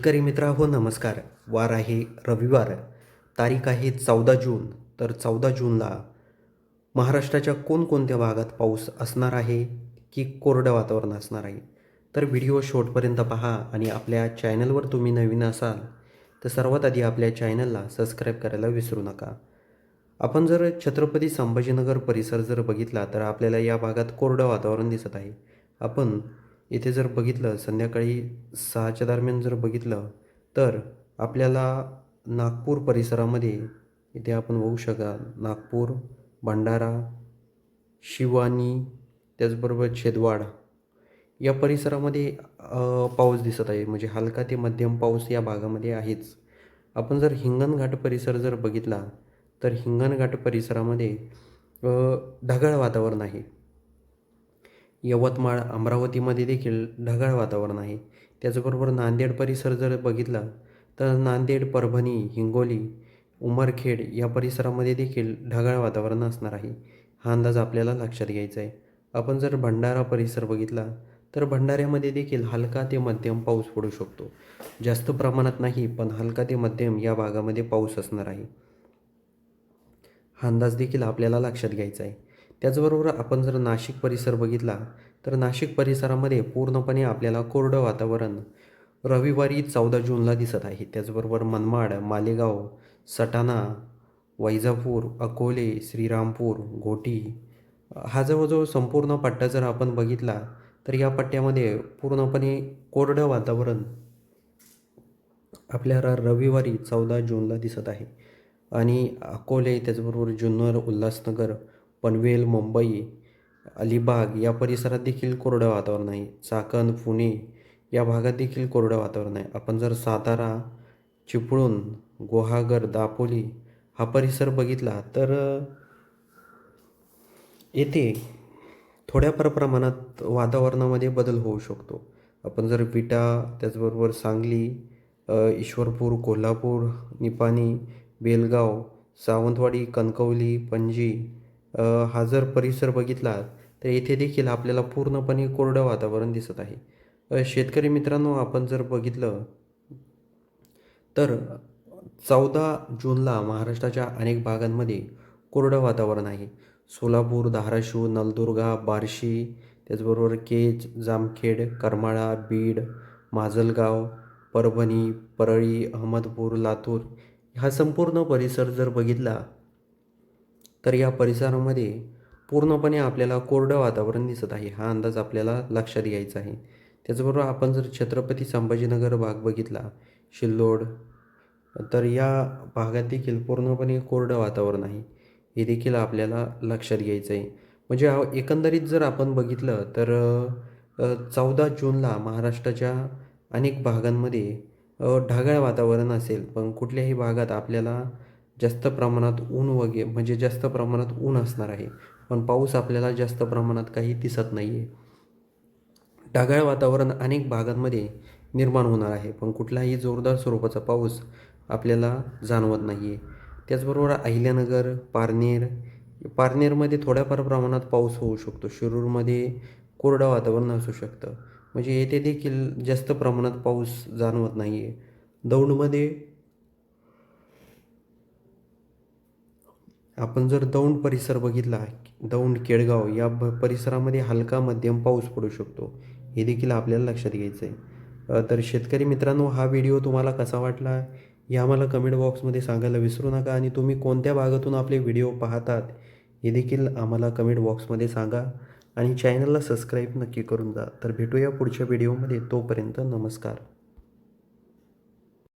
शेतकरी मित्रांनो नमस्कार. वार आहे रविवार. तारीख आहे 14 जून. तर 14 जूनला महाराष्ट्राच्या कोणकोणत्या भागात पाऊस असणार आहे की कोरडं वातावरण असणार आहे. तर व्हिडिओ शेवटपर्यंत पहा आणि आपल्या चॅनलवर तुम्ही नवीन असाल तर सर्वात आधी आपल्या चॅनलला सबस्क्राईब करायला विसरू नका. आपण जर छत्रपती संभाजीनगर परिसर जर बघितला तर आपल्याला या भागात कोरडं वातावरण दिसत आहे. आपण इथे जर बघितलं संध्याकाळी 6च्या दरम्यान जर बघितलं तर आपल्याला नागपूर परिसरामध्ये इथे आपण बघू शकाल नागपूर, भंडारा, शिवानी त्याचबरोबर छेदवाड या परिसरामध्ये पाऊस दिसत आहे. म्हणजे हलका ते मध्यम पाऊस या भागामध्ये आहेच. आपण जर हिंगणघाट परिसर जर बघितला तर हिंगणघाट परिसरामध्ये अ, ढगाळ वातावरण आहे. यवतमाळ, अमरावतीमध्ये देखील ढगाळ वातावरण आहे. त्याचबरोबर नांदेड परिसर जर बघितला तर नांदेड, परभणी, हिंगोली, उमरखेड या परिसरामध्ये देखील ढगाळ वातावरण असणार आहे. हा अंदाज आपल्याला लक्षात घ्यायचा आहे. आपण जर भंडारा परिसर बघितला तर भंडाऱ्यामध्ये देखील हलका ते मध्यम पाऊस पडू शकतो. जास्त प्रमाणात नाही, पण हलका ते मध्यम या भागामध्ये पाऊस असणार आहे. हा अंदाज देखील आपल्याला लक्षात घ्यायचा आहे. त्याचबरोबर आपण जर नाशिक परिसर बघितला तर नाशिक परिसरामध्ये पूर्णपणे आपल्याला कोरडं वातावरण रविवारी 14 जूनला दिसत आहे. त्याचबरोबर मनमाड, मालेगाव, सटाणा, वैजापूर, अकोले, श्रीरामपूर, घोटी हा जवळजवळ संपूर्ण पट्टा जर आपण बघितला तर या पट्ट्यामध्ये पूर्णपणे कोरडं वातावरण आपल्याला रविवारी 14 जूनला दिसत आहे. आणि अकोले त्याचबरोबर जुन्नर, उल्हासनगर, पनवेल, मुंबई, अलिबाग या परिसरात देखील कोरडं वातावरण आहे. चाकण, पुणे या भागात देखील कोरडं वातावरण आहे. आपण जर सातारा, चिपळूण, गुहागर, दापोली हा परिसर बघितला तर येथे थोड्याफार प्रमाणात वातावरणामध्ये बदल होऊ शकतो. आपण जर विटा त्याचबरोबर सांगली, ईश्वरपूर, कोल्हापूर, निपाणी, बेलगाव, सावंतवाडी, कणकवली, पणजी हा जर परिसर बघितला तर येथे देखील आपल्याला पूर्णपणे कोरडं वातावरण दिसत आहे. शेतकरी मित्रांनो, आपण जर बघितलं तर 14 जूनला महाराष्ट्राच्या अनेक भागांमध्ये कोरडं वातावरण आहे. सोलापूर, धाराशिव, नलदुर्गा, बार्शी त्याचबरोबर केज, जामखेड, करमाळा, बीड, माजलगाव, परभणी, परळी, अहमदपूर, लातूर हा संपूर्ण परिसर जर बघितला तर या परिसरामध्ये पूर्णपणे आपल्याला कोरडं वातावरण दिसत आहे. हा अंदाज आपल्याला लक्षात घ्यायचा आहे. त्याचबरोबर आपण जर छत्रपती संभाजीनगर भाग बघितला, सिल्लोड, तर या भागात देखील पूर्णपणे कोरडं वातावरण आहे. हे देखील आपल्याला लक्षात घ्यायचं आहे. म्हणजे एकंदरीत जर आपण बघितलं तर 14 जूनला महाराष्ट्राच्या अनेक भागांमध्ये ढगाळ वातावरण असेल, पण कुठल्याही भागात आपल्याला जास्त प्रमाणात ऊन म्हणजे जास्त प्रमाणात ऊन असणार आहे. पण पाऊस आपल्याला जास्त प्रमाणात काही दिसत नाही आहे. ढगाळ वातावरण अनेक भागांमध्ये निर्माण होणार आहे, पण कुठलाही जोरदार स्वरूपाचा पाऊस आपल्याला जाणवत नाही आहे. त्याचबरोबर अहिल्यानगर, पारनेरमध्ये थोड्याफार प्रमाणात पाऊस होऊ शकतो. शिरूरमध्ये कोरडं वातावरण असू शकतं. म्हणजे येथे देखील जास्त प्रमाणात पाऊस जाणवत नाही आहे. दौंडमध्ये आपण जर दौंड परिसर बघितला, दौंड, केडगाव या परिसरामध्ये हलका मध्यम पाऊस पडू शकतो. हे देखील आपल्याला लक्षात घ्यायचं आहे. तर शेतकरी मित्रांनो, हा व्हिडिओ तुम्हाला कसा वाटला हे आम्हाला कमेंट बॉक्समध्ये सांगायला विसरू नका. आणि तुम्ही कोणत्या भागातून आपले व्हिडिओ पाहतात हे देखील आम्हाला कमेंट बॉक्समध्ये सांगा. आणि चॅनलला सबस्क्राईब नक्की करून जा. तर भेटूया पुढच्या व्हिडिओमध्ये. तोपर्यंत नमस्कार.